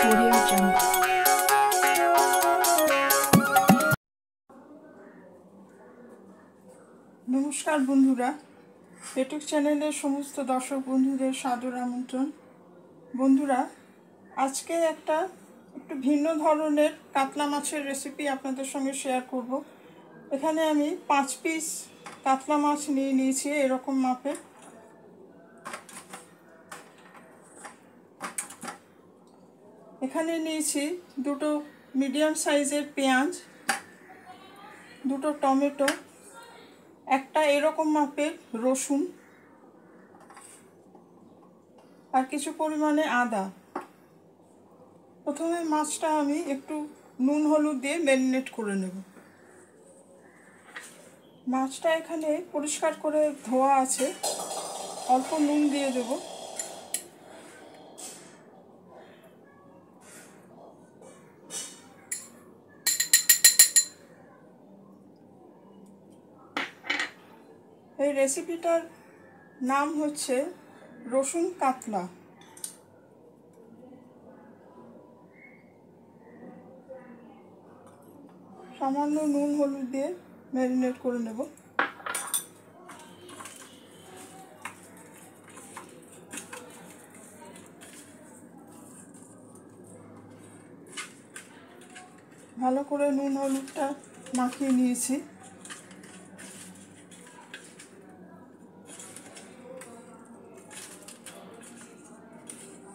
Audio Jungle. নমস্কার বন্ধুরা, পেটুক চ্যানেলের সমস্ত দর্শক বন্ধুদের সাদর আমন্ত্রণ। বন্ধুরা, আজকে একটু ভিন্ন ধরনের কাতলা মাছের রেসিপি আপনাদের সঙ্গে শেয়ার করব। এখানে আমি 5 পিস কাতলা মাছ নিয়েছি এরকম মাপে। এখানে নিয়েছি দুটো মিডিয়াম সাইজের পেঁয়াজ, দুটো টমেটো, একটা এরকম মাপের রসুন আর কিছু পরিমাণে আদা। প্রথমে মাছটা আমি একটু নুন হলুদ দিয়ে ম্যারিনেট করে নেব। মাছটা এখানে পরিষ্কার করে ধোয়া আছে, অল্প নুন দিয়ে দেব। এই রেসিপিটার নাম হচ্ছে রসুন কাতলা। সামান্য নুন হলুদ দিয়ে ম্যারিনেট করে নেব। ভালো করে নুন হলুদটা মাখিয়ে নিয়েছি।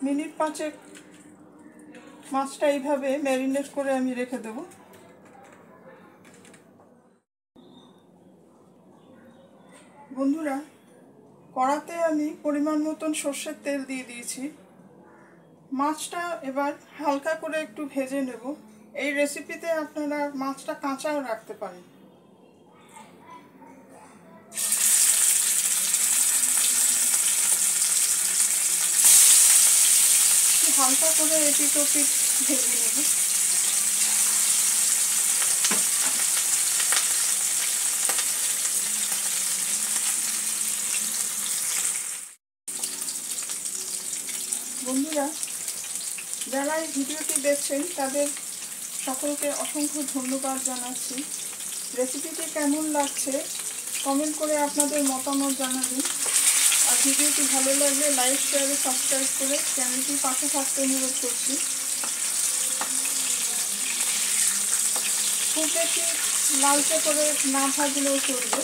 মিনিট 5 মাছটা এইভাবে ম্যারিনেট করে আমি রেখে দেব। বন্ধুরা, কড়াতে আমি পরিমাণ মতন সর্ষের তেল দিয়ে দিয়েছি। মাছটা এবার হালকা করে একটু ভেজে নেব। এই রেসিপিতে আপনারা মাছটা কাঁচাও রাখতে পারেন। হালকা করে এপিট ওপিট ভেজে নেব। বন্ধুরা, যারা এই ভিডিওটি দেখছেন তাদের সকলকে অসংখ্য ধন্যবাদ জানাচ্ছি। রেসিপিটি কেমন লাগছে কমেন্ট করে আপনাদের মতামত জানাবেন। আর ভিডিওটি ভালো লাগলে লাইক, শেয়ার ও সাবস্ক্রাইব করে চ্যানেলটির পাশে থাকতে অনুরোধ করছি। খুব বেশি লালচে করে না ভাজলেও চলবে।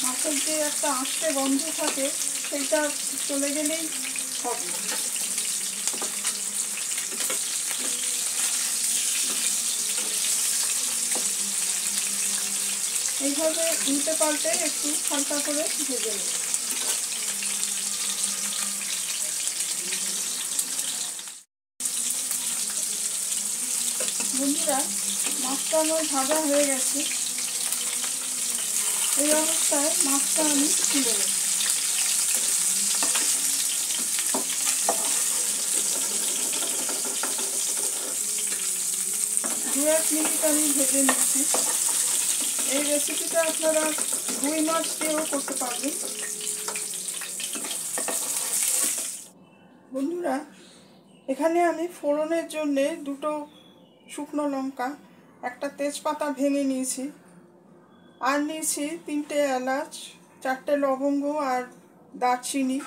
মাছের যে একটা আষ্টে গন্ধ থাকে সেইটা চলে গেলেই হবে। এইভাবে উল্টে পাল্টে একটু হালকা করে ভেজে নেব। বন্ধুরা, মাছটা আমার ভাজা হয়ে গেছে। এই অবস্থায় মাছটা আমি তুলে নেব। 2-1 মিনিট আমি ভেজে নিচ্ছি। এই রেসিপিটা আপনারা রুই মাছ দিয়েও করতে পারবেন। বন্ধুরা, এখানে আমি ফোড়নের জন্যে দুটো শুকনো লঙ্কা, একটা তেজপাতা ভেঙে নিয়েছি, আর নিয়েছি 3টে এলাচ, 4টে লবঙ্গ আর দারচিনি।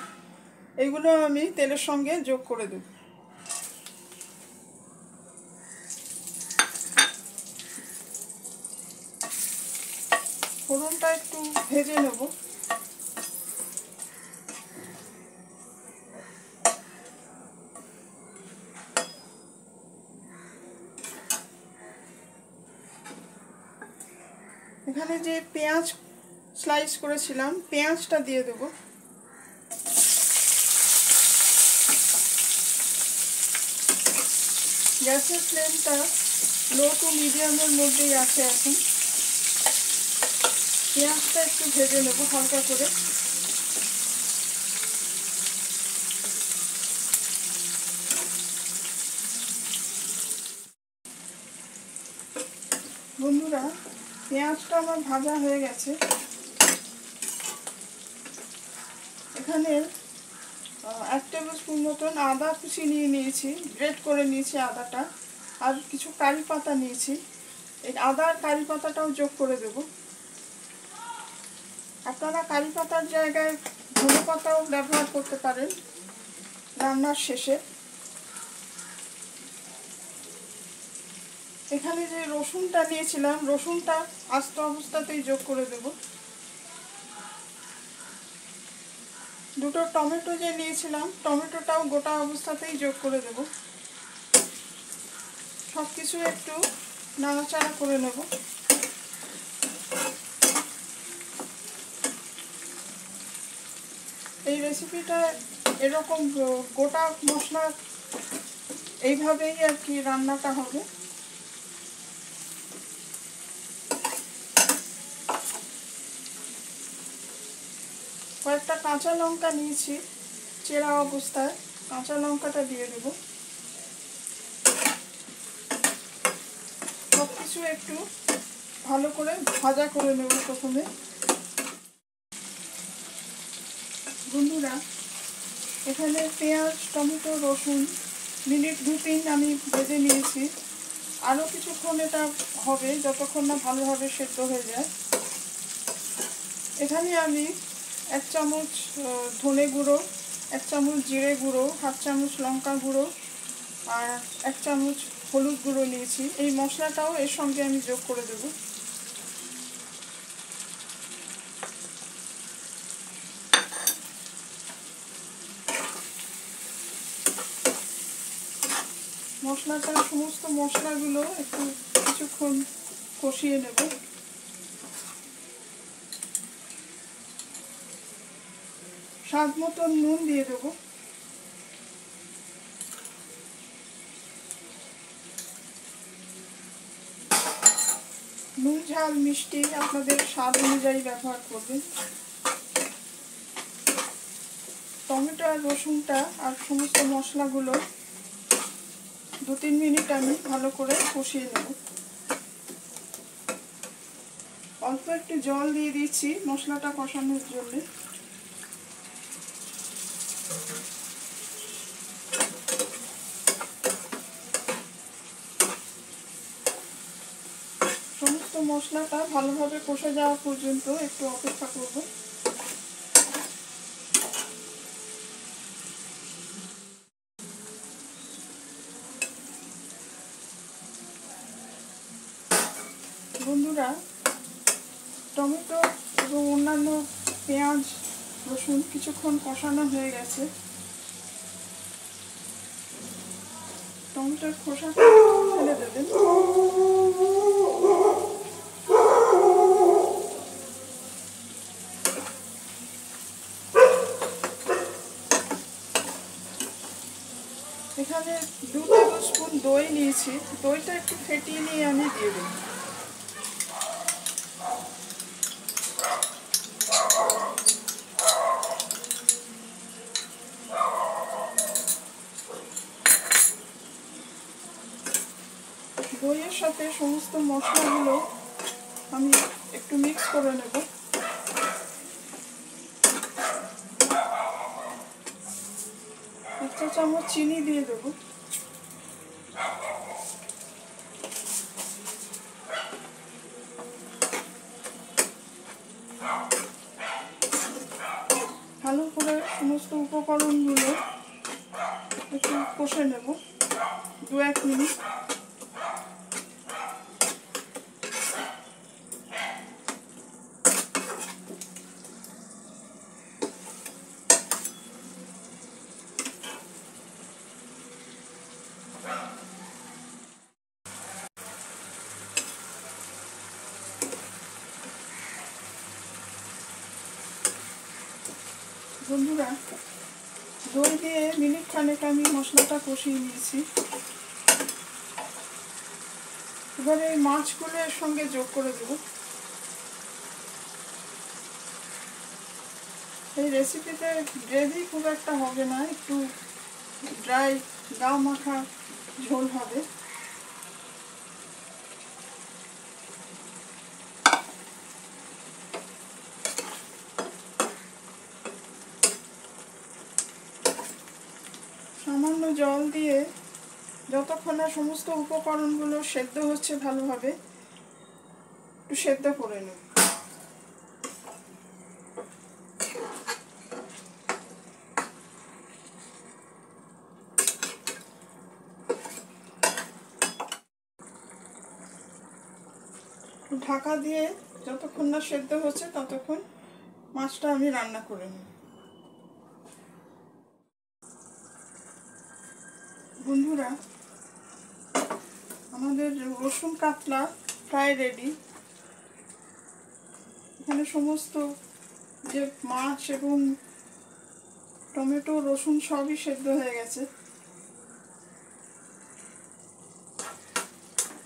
এগুলো আমি তেলের সঙ্গে যোগ করে দেব। ফোড়নটা একটু ভেজে নেব। এখানে যে পেঁয়াজ স্লাইস করেছিলাম, পেঁয়াজটা দিয়ে দেব। গ্যাসের ফ্লেমটা লো টু মিডিয়ামের মধ্যেই আছে এখন। পেঁয়াজটা একটু ভেজে নেব হালকা করে। বন্ধুরা, পেঁয়াজটা আমার ভাজা হয়ে গেছে। এখানে 1 টেবিল স্পুন মতন আদা কুচি নিয়ে নিয়েছি, গ্রেট করে নিয়েছি আদাটা। আর কিছু কারি পাতা নিয়েছি, এই আদা আর কারি পাতাটাও যোগ করে দেব। আপনারা কারি পাতার জায়গায় ধনে পাতাও ব্যবহার করতে পারেন রান্নার শেষে। এখানে যে রসুনটা নিয়েছিলাম, রসুনটা আস্ত অবস্থাতেই যোগ করে দেব। দুটো টমেটো যে নিয়েছিলাম, টমেটোটাও গোটা অবস্থাতেই যোগ করে দেব। সব কিছু একটু নাড়াচাড়া করে নেব। এই রেসিপিটা এরকম গোটা মশলা এইভাবেই আর কি রান্নাটা হবে। কয়েকটা কাঁচা লঙ্কা নিয়েছি চেরা অবস্থায়, কাঁচা লঙ্কাটা দিয়ে দেব। সব কিছু একটু ভালো করে ভাজা করে নেব প্রথমে। বন্ধুরা, এখানে পেঁয়াজ, টমেটো, রসুন মিনিট 2-3 আমি ভেজে নিয়েছি। আরও কিছুক্ষণ এটা হবে যতক্ষণ না ভালোভাবে সেদ্ধ হয়ে যায়। এখানে আমি 1 চামচ ধনে গুঁড়ো, 1 চামচ জিরে গুঁড়ো, 1/2 চামচ লঙ্কা গুঁড়ো আর 1 চামচ হলুদ গুঁড়ো নিয়েছি। এই মশলাটাও এর সঙ্গে আমি যোগ করে দেব। মশলাটা সমস্ত মশলাগুলো একটু কিছুক্ষণ কষিয়ে নেব। স্বাদ মতন নুন দিয়ে দেবো। নুন ঝাল মিষ্টি আপনাদের স্বাদ অনুযায়ী ব্যবহার করবেন। টমেটো আর রসুনটা আর সমস্ত মশলাগুলো 2-3 মিনিট আমি ভালো করে কষিয়ে নেব। অল্প একটু জল দিয়ে দিচ্ছি মশলাটা কষানোর জন্য। সমস্ত মশলাটা ভালোভাবে কষে যাওয়া পর্যন্ত একটু অপেক্ষা করব। বন্ধুরা, টমেটো এবং অন্যান্য পেঁয়াজ রসুন কিছুক্ষণ কষানো হয়ে গেছে। টমেটোর খোসাটা ফেলে দেবেন। এখানে 2 টেবিল স্পুন দই নিয়েছি, দইটা একটু ফেটিয়ে নিয়ে আমি দিয়ে দেব। দইয়ের সাথে সমস্ত মশলাগুলো আমি একটু মিক্স করে নেব। 1 চা চামচ চিনি দিয়ে দেবো। ভালো করে সমস্ত উপকরণগুলো একটু কষে নেব 2-1 মিনিট। বন্ধুরা, দই দিয়ে মিনিট খানেক আমি মশলাটা কষিয়ে নিয়েছি। এবারে এই মাছগুলো এর সঙ্গে যোগ করে দেব। এই রেসিপিতে গ্রেভি খুব একটা হবে না, একটু ড্রাই গা মাখা ঝোল হবে। সামান্য জল দিয়ে যতক্ষণ না সমস্ত উপকরণগুলো সেদ্ধ হচ্ছে ভালোভাবে একটু সেদ্ধ করে নেব। ঢাকা দিয়ে যতক্ষণ না সেদ্ধ হচ্ছে ততক্ষণ মাছটা আমি রান্না করে নিই। বন্ধুরা, আমাদের রসুন কাতলা প্রায় রেডি। এখানে সমস্ত যে মাছ এবং টমেটো রসুন সবই সেদ্ধ হয়ে গেছে।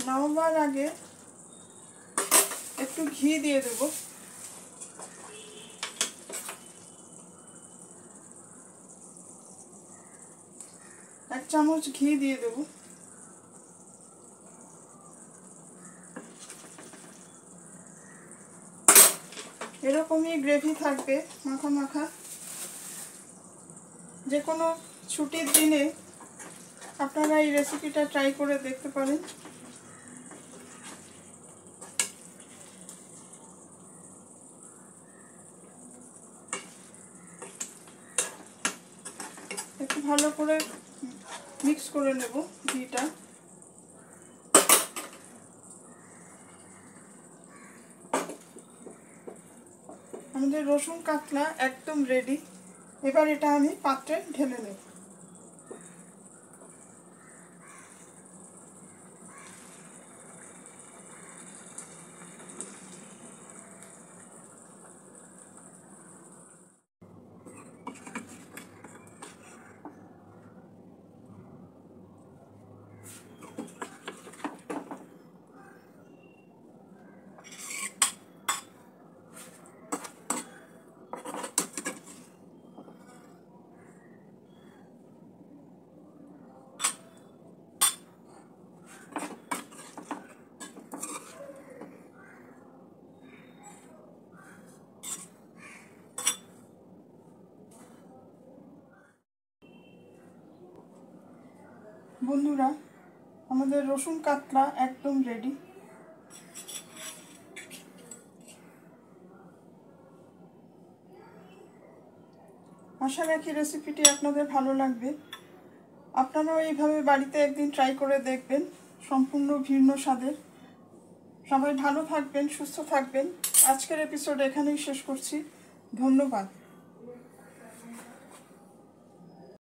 নামাবার আগে একটু ঘি দিয়ে দেব। এক চামচ ঘি দিয়ে দেব। এরকমই গ্রেভি থাকবে মাখা মাখা। যে কোনো ছুটির দিনে আপনারা এই রেসিপিটা ট্রাই করে দেখতে পারেন। একটু ভালো করে মিক্স করে নেব ঘিটা। আমাদের রসুন কাতলা একদম রেডি। এবার এটা আমি পাত্রে ঢেলে নেব। বন্ধুরা, আমাদের রসুন কাতলা একদম রেডি। আশা রাখি রেসিপিটি আপনাদের ভালো লাগবে। আপনারাও এইভাবে বাড়িতে একদিন ট্রাই করে দেখবেন, সম্পূর্ণ ভিন্ন স্বাদের। সবাই ভালো থাকবেন, সুস্থ থাকবেন। আজকের এপিসোড এখানেই শেষ করছি। ধন্যবাদ।